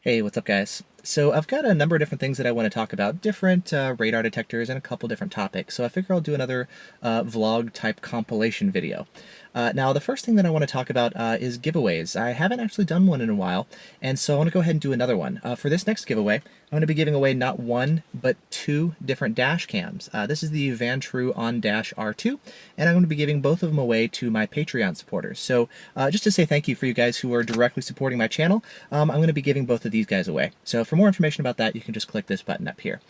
Hey, what's up, guys? So I've got a number of different things that I want to talk about, different radar detectors and a couple different topics. So I figure I'll do another vlog type compilation video. Now, the first thing that I want to talk about is giveaways. I haven't actually done one in a while, and so I want to go ahead and do another one. For this next giveaway, I'm going to be giving away not one, but two different dash cams. This is the Vantrue On Dash R2, and I'm going to be giving both of them away to my Patreon supporters. So just to say thank you for you guys who are directly supporting my channel, I'm going to be giving both of these guys away. So for more information about that, you can just click this button up here.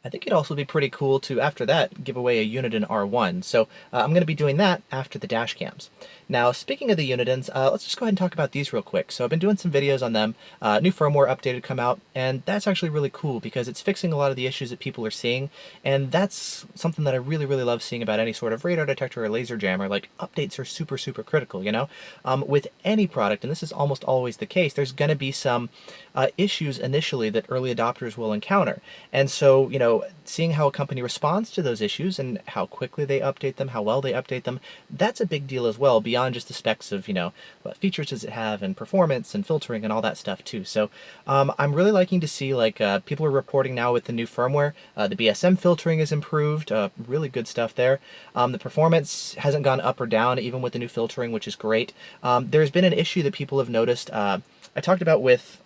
I think it'd also be pretty cool to, after that, give away a Uniden R1. So I'm going to be doing that after the dash cams. Now, speaking of the Unidens, let's just go ahead and talk about these real quick. So I've been doing some videos on them. New firmware update had come out, and that's actually really cool because it's fixing a lot of the issues that people are seeing, and that's something that I really, really love seeing about any sort of radar detector or laser jammer. Like, updates are super, super critical, you know? With any product, and this is almost always the case, there's going to be some issues initially that early adopters will encounter. And so, you know, seeing how a company responds to those issues and how quickly they update them, how well they update them, that's a big deal as well, beyond just the specs of, you know, what features does it have and performance and filtering and all that stuff too. So I'm really liking to see, like, people are reporting now with the new firmware, the BSM filtering is improved, really good stuff there. The performance hasn't gone up or down even with the new filtering, which is great. There's been an issue that people have noticed, I talked about with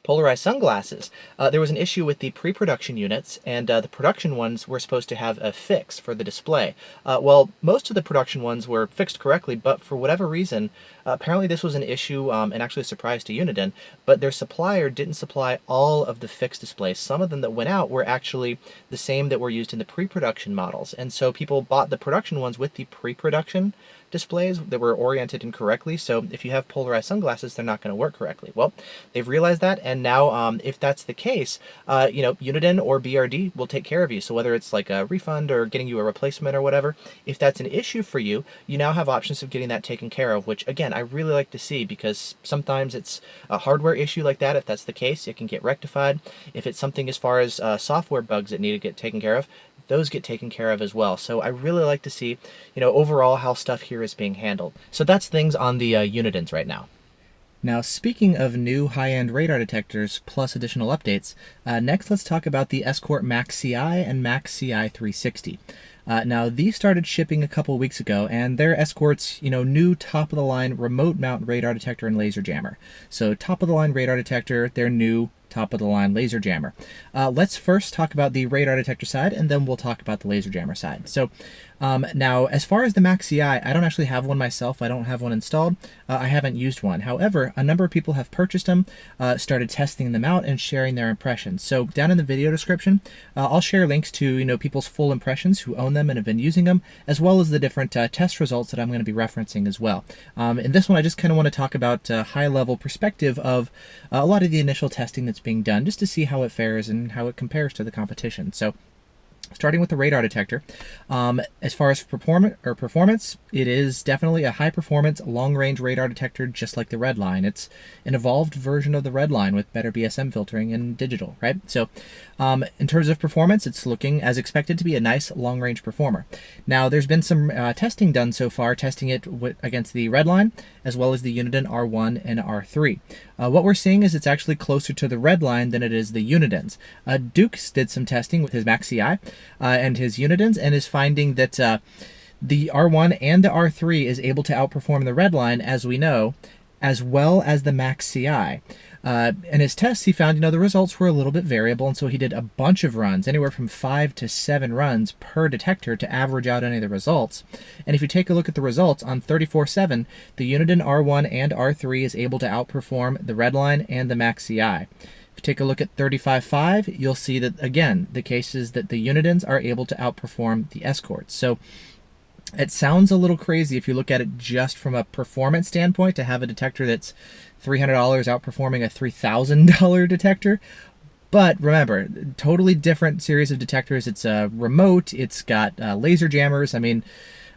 polarized sunglasses. There was an issue with the pre-production units, and the production ones were supposed to have a fix for the display. Well, most of the production ones were fixed correctly, but for whatever reason, apparently this was an issue, and actually a surprise to Uniden, but their supplier didn't supply all of the fixed displays. Some of them that went out were actually the same that were used in the pre-production models, and so people bought the production ones with the pre-production displays that were oriented incorrectly, so if you have polarized sunglasses, they're not going to work correctly. Well, they've realized that, and now if that's the case, you know, Uniden or BRD will take care of you. So whether it's like a refund or getting you a replacement or whatever, if that's an issue for you, you now have options of getting that taken care of, which again, I really like to see, because sometimes it's a hardware issue like that. If that's the case, it can get rectified. If it's something as far as software bugs that need to get taken care of, those get taken care of as well. So I really like to see, you know, overall how stuff here is being handled. So that's things on the Unidens right now. Now, speaking of new high-end radar detectors plus additional updates, next let's talk about the Escort Max CI and Max CI 360. Now, these started shipping a couple weeks ago, and they're Escort's, you know, new top-of-the-line remote mount radar detector and laser jammer. So top-of-the-line radar detector, their new top-of-the-line laser jammer. Let's first talk about the radar detector side, and then we'll talk about the laser jammer side. So now, as far as the Max CI, I don't actually have one myself. I don't have one installed. I haven't used one. However, a number of people have purchased them, started testing them out, and sharing their impressions. So down in the video description, I'll share links to, you know, people's full impressions who own them and have been using them, as well as the different test results that I'm going to be referencing as well. In this one, I just kind of want to talk about a high-level perspective of a lot of the initial testing that's being done, just to see how it fares and how it compares to the competition. So, starting with the radar detector, as far as performance, it is definitely a high-performance, long-range radar detector, just like the Redline. It's an evolved version of the Redline with better BSM filtering and digital, right? So, in terms of performance, it's looking as expected to be a nice long-range performer. Now, there's been some testing done so far, testing it against the Redline, as well as the Uniden R1 and R3. What we're seeing is it's actually closer to the Redline than it is the Unidens. Dukes did some testing with his Max CI and his Unidens, and is finding that the R1 and the R3 is able to outperform the Redline, as we know, as well as the Max CI. In his tests, he found, you know, the results were a little bit variable, and so he did a bunch of runs, anywhere from 5 to 7 runs per detector to average out any of the results. And if you take a look at the results on 34/7, the Uniden R1 and R3 is able to outperform the Redline and the Max CI. If you take a look at 35/5, you'll see that, again, the case is that the Unidens are able to outperform the Escorts. So it sounds a little crazy if you look at it just from a performance standpoint, to have a detector that's $300 outperforming a $3,000 detector. But remember, totally different series of detectors. It's remote, it's got laser jammers, I mean,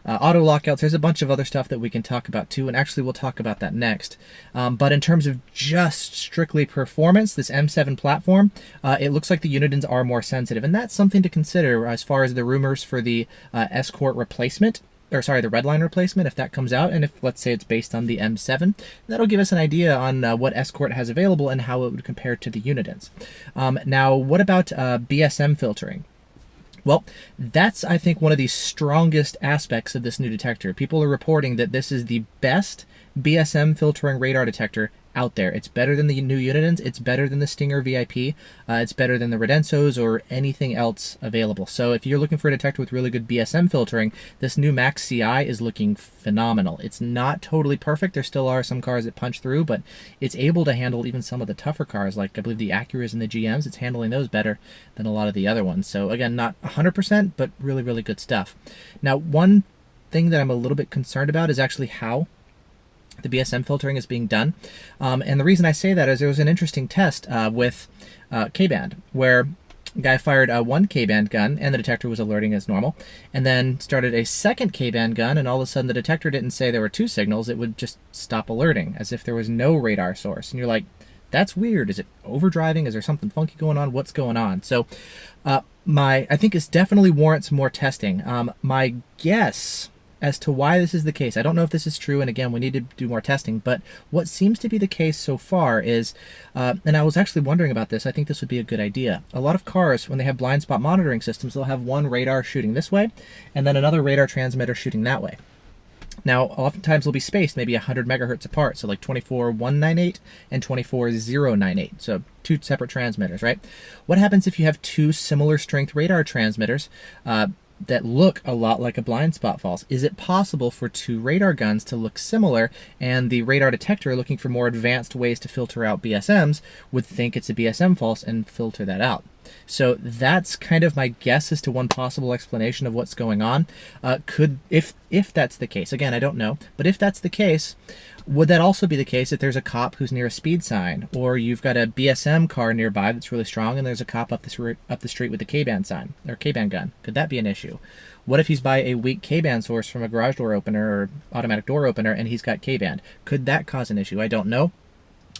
auto lockouts. There's a bunch of other stuff that we can talk about too, and actually we'll talk about that next. But in terms of just strictly performance, this M7 platform, it looks like the Unidens are more sensitive, and that's something to consider as far as the rumors for the Escort replacement. or sorry, the Redline replacement, if that comes out, and if, let's say, it's based on the M7, that'll give us an idea on what Escort has available and how it would compare to the Unidens. Now, what about BSM filtering? Well, that's, I think, one of the strongest aspects of this new detector. People are reporting that this is the best BSM filtering radar detector out there. It's better than the new Unidens, it's better than the Stinger VIP, it's better than the Redensos or anything else available. So if you're looking for a detector with really good BSM filtering, this new Max CI is looking phenomenal. It's not totally perfect. There still are some cars that punch through, but it's able to handle even some of the tougher cars, like I believe the Acuras and the GMs. It's handling those better than a lot of the other ones. So again, not 100%, but really, really good stuff. Now, one thing that I'm a little bit concerned about is actually how the BSM filtering is being done. And the reason I say that is there was an interesting test with K-band, where a guy fired one K-band gun and the detector was alerting as normal, and then started a second K-band gun, and all of a sudden the detector didn't say there were two signals, it would just stop alerting as if there was no radar source. And you're like, that's weird. Is it overdriving? Is there something funky going on? What's going on? So I think it definitely warrants more testing. My guess as to why this is the case, I don't know if this is true, and again, we need to do more testing, but what seems to be the case so far is, and I was actually wondering about this, I think this would be a good idea. A lot of cars, when they have blind spot monitoring systems, they'll have one radar shooting this way, and then another radar transmitter shooting that way. Now, oftentimes they'll be spaced maybe 100 megahertz apart, so like 24198 and 24098, so two separate transmitters, right? What happens if you have two similar strength radar transmitters that look a lot like a blind spot false? Is it possible for two radar guns to look similar, and the radar detector, looking for more advanced ways to filter out BSMs, would think it's a BSM false and filter that out? So that's kind of my guess as to one possible explanation of what's going on. If that's the case, again, I don't know, but if that's the case, would that also be the case if there's a cop who's near a speed sign, or you've got a BSM car nearby that's really strong and there's a cop up the street with a K-band sign or K-band gun? Could that be an issue? What if he's by a weak K-band source from a garage door opener or automatic door opener and he's got K-band? Could that cause an issue? I don't know.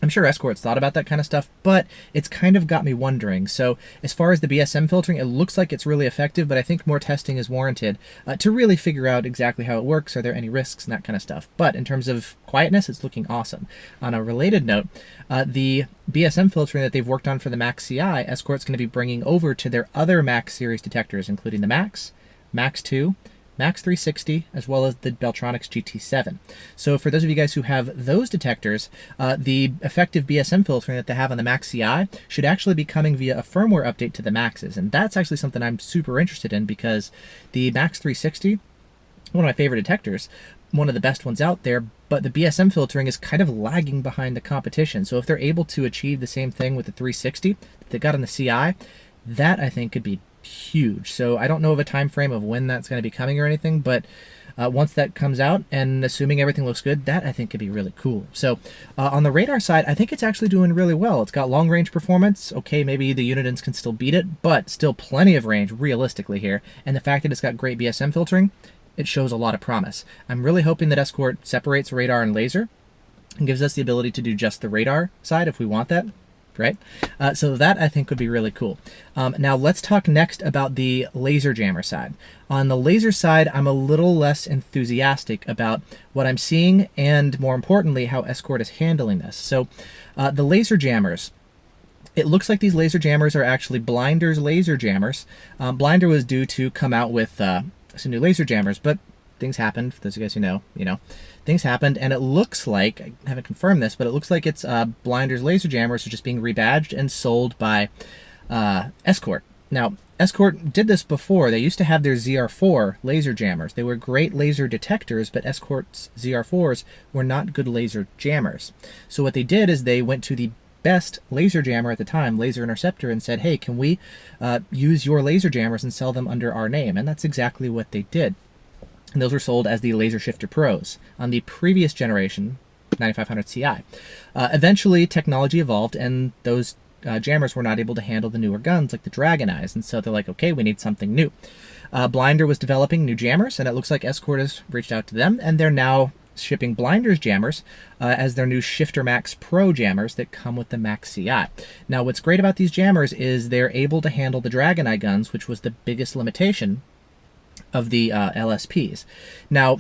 I'm sure Escort's thought about that kind of stuff, but it's kind of got me wondering. So as far as the BSM filtering, it looks like it's really effective, but I think more testing is warranted to really figure out exactly how it works. Are there any risks and that kind of stuff? But in terms of quietness, it's looking awesome. On a related note, the BSM filtering that they've worked on for the Max CI, Escort's going to be bringing over to their other Max series detectors, including the Max, Max 2, Max 360, as well as the Beltronics GT7. So for those of you guys who have those detectors, the effective BSM filtering that they have on the Max CI should actually be coming via a firmware update to the Maxes. And that's actually something I'm super interested in, because the Max 360, one of my favorite detectors, one of the best ones out there, but the BSM filtering is kind of lagging behind the competition. So if they're able to achieve the same thing with the 360 that they got on the CI, that I think could be huge. So I don't know of a time frame of when that's going to be coming or anything, but once that comes out, and assuming everything looks good, that I think could be really cool. So on the radar side, I think it's actually doing really well. It's got long range performance. Okay, maybe the Unidens can still beat it, but still plenty of range realistically here. And the fact that it's got great BSM filtering, it shows a lot of promise. I'm really hoping that Escort separates radar and laser and gives us the ability to do just the radar side if we want that. Right? So that I think would be really cool. Now let's talk next about the laser jammer side. On the laser side, I'm a little less enthusiastic about what I'm seeing, and more importantly, how Escort is handling this. So the laser jammers, it looks like these laser jammers are actually Blinder's laser jammers. Blinder was due to come out with some new laser jammers, but things happened. For those of you guys who know, things happened, and it looks like, I haven't confirmed this, but it looks like it's Blinder's laser jammers are just being rebadged and sold by Escort. Now, Escort did this before. They used to have their ZR4 laser jammers. They were great laser detectors, but Escort's ZR4s were not good laser jammers. So what they did is they went to the best laser jammer at the time, Laser Interceptor, and said, hey, can we use your laser jammers and sell them under our name? And that's exactly what they did. And those were sold as the Laser Shifter Pros on the previous generation 9500 Ci. Eventually, technology evolved, and those jammers were not able to handle the newer guns like the DragonEyes, and so they're like, okay, we need something new. Blinder was developing new jammers, and it looks like Escort has reached out to them, and they're now shipping Blinder's jammers as their new Shifter Max Pro jammers that come with the Max CI. Now, what's great about these jammers is they're able to handle the DragonEye guns, which was the biggest limitation of the LSPs. Now,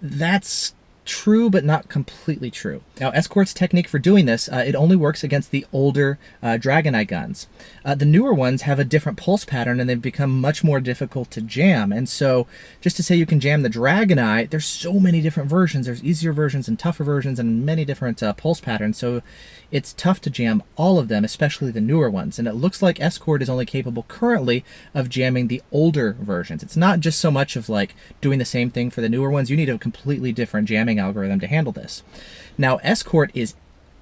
that's true, but not completely true. Now, Escort's technique for doing this, it only works against the older DragonEye guns. The newer ones have a different pulse pattern, and they've become much more difficult to jam. And so, just to say you can jam the DragonEye, there's so many different versions. There's easier versions and tougher versions and many different pulse patterns. So it's tough to jam all of them, especially the newer ones. And it looks like Escort is only capable currently of jamming the older versions. It's not just so much of like doing the same thing for the newer ones. You need a completely different jamming algorithm to handle this. Now, Escort is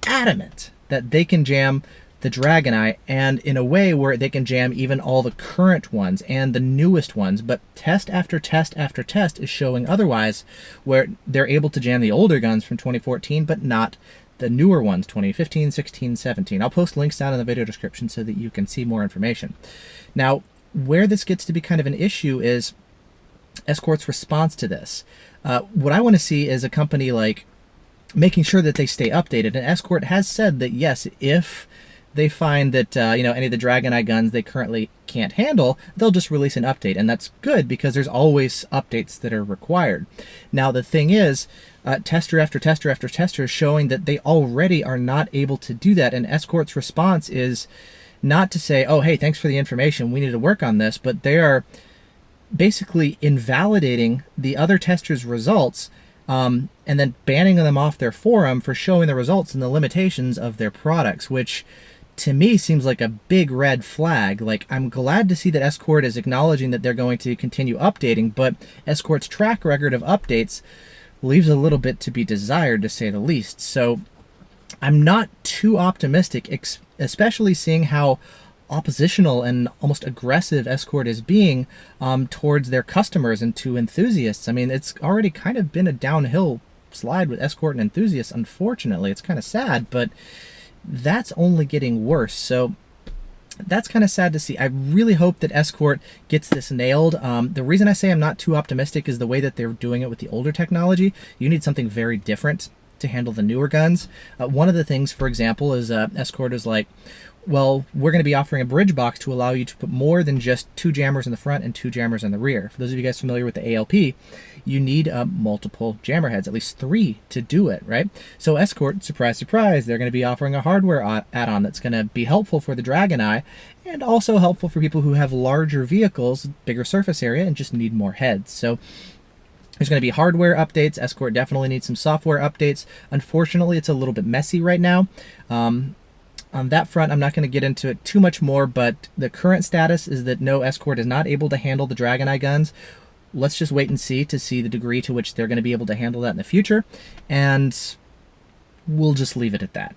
adamant that they can jam the DragonEye, and in a way where they can jam even all the current ones and the newest ones, but test after test after test is showing otherwise, where they're able to jam the older guns from 2014, but not the newer ones, 2015, 16, 17. I'll post links down in the video description so that you can see more information. Now, where this gets to be kind of an issue is Escort's response to this. What I want to see is a company like making sure that they stay updated, and Escort has said that yes, if they find that any of the DragonEye guns they currently can't handle, they'll just release an update, and that's good because there's always updates that are required. Now the thing is, tester after tester after tester is showing that they already are not able to do that, and Escort's response is not to say, oh hey, thanks for the information, we need to work on this, but they are basically invalidating the other testers' results and then banning them off their forum for showing the results and the limitations of their products, which to me seems like a big red flag. Like, I'm glad to see that Escort is acknowledging that they're going to continue updating, but Escort's track record of updates leaves a little bit to be desired, to say the least. So I'm not too optimistic, especially seeing how oppositional and almost aggressive Escort is being towards their customers and to enthusiasts. I mean, it's already kind of been a downhill slide with Escort and enthusiasts, unfortunately. It's kind of sad, but that's only getting worse. So that's kind of sad to see. I really hope that Escort gets this nailed. The reason I say I'm not too optimistic is the way that they're doing it with the older technology. You need something very different to handle the newer guns. One of the things, for example, is Escort is like, well, we're going to be offering a bridge box to allow you to put more than just 2 jammers in the front and 2 jammers in the rear. For those of you guys familiar with the ALP, you need multiple jammer heads, at least 3 to do it, right? So Escort, surprise, surprise, they're going to be offering a hardware add-on that's going to be helpful for the DragonEye and also helpful for people who have larger vehicles, bigger surface area, and just need more heads. So there's going to be hardware updates. Escort definitely needs some software updates. Unfortunately, it's a little bit messy right now. On that front, I'm not going to get into it too much more, but the current status is that no, Escort is not able to handle the DragonEye guns. Let's just wait and see the degree to which they're going to be able to handle that in the future, and we'll just leave it at that.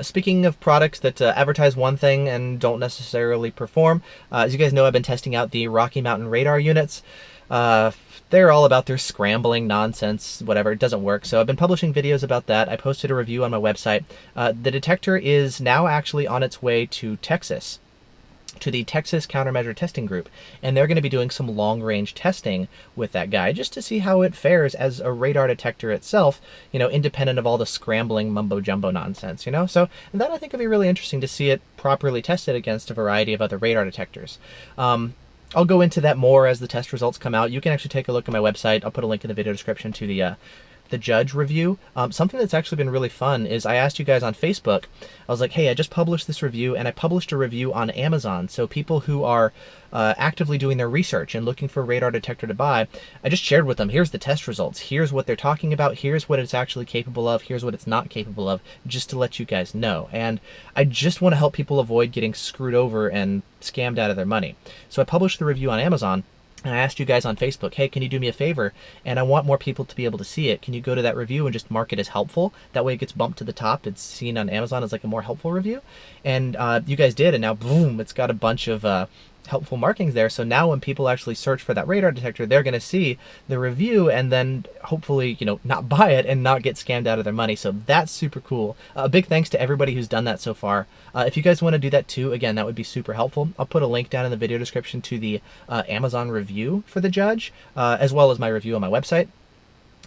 Speaking of products that advertise one thing and don't necessarily perform, as you guys know, I've been testing out the Rocky Mountain radar units. They're all about their scrambling nonsense, whatever, it doesn't work. So I've been publishing videos about that. I posted a review on my website. The detector is now actually on its way to Texas, to the Texas Countermeasure Testing Group. And they're going to be doing some long-range testing with that guy just to see how it fares as a radar detector itself, independent of all the scrambling mumbo-jumbo nonsense, So that I think would be really interesting to see it properly tested against a variety of other radar detectors. I'll go into that more as the test results come out. You can actually take a look at my website. I'll put a link in the video description to the judge review. Something that's actually been really fun is I asked you guys on Facebook, I was like, hey, I just published this review, and I published a review on Amazon. So people who are actively doing their research and looking for a radar detector to buy, I just shared with them, here's the test results, here's what they're talking about, here's what it's actually capable of, here's what it's not capable of, just to let you guys know. And I just want to help people avoid getting screwed over and scammed out of their money. So I published the review on Amazon, and I asked you guys on Facebook, hey, can you do me a favor? And I want more people to be able to see it. Can you go to that review and just mark it as helpful? That way it gets bumped to the top. It's seen on Amazon as like a more helpful review. And you guys did, and now boom, it's got a bunch of helpful markings there. So now when people actually search for that radar detector, they're going to see the review and then hopefully, not buy it and not get scammed out of their money. So that's super cool. A big thanks to everybody who's done that so far. If you guys want to do that too, again, that would be super helpful. I'll put a link down in the video description to the Amazon review for the judge, as well as my review on my website.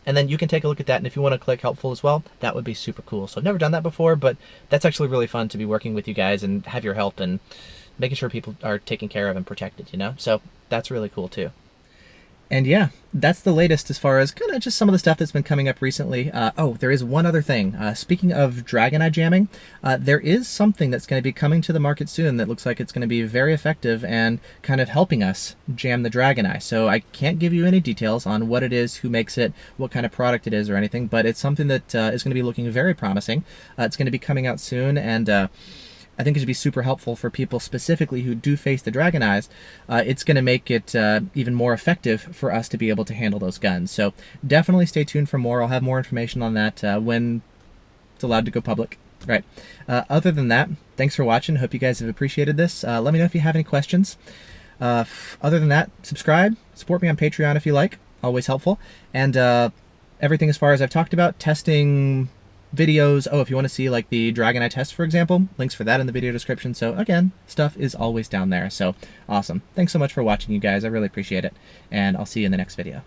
And then you can take a look at that, and if you want to click helpful as well, that would be super cool. So I've never done that before, but that's actually really fun to be working with you guys and have your help and making sure people are taken care of and protected, you know? So that's really cool too. And yeah, that's the latest as far as kind of just some of the stuff that's been coming up recently. Oh, there is one other thing. Speaking of DragonEye jamming, there is something that's going to be coming to the market soon that looks like it's going to be very effective and kind of helping us jam the DragonEye. So I can't give you any details on what it is, who makes it, what kind of product it is or anything, but it's something that is going to be looking very promising. It's going to be coming out soon, and I think it should be super helpful for people specifically who do face the DragonEyes. It's going to make it even more effective for us to be able to handle those guns. So definitely stay tuned for more. I'll have more information on that when it's allowed to go public. Right. Other than that, thanks for watching. Hope you guys have appreciated this. Let me know if you have any questions. Other than that, subscribe. Support me on Patreon if you like. Always helpful. And everything as far as I've talked about, testing videos. Oh, if you want to see like the DragonEye test, for example, links for that in the video description. So again, stuff is always down there. So awesome. Thanks so much for watching, you guys. I really appreciate it. And I'll see you in the next video.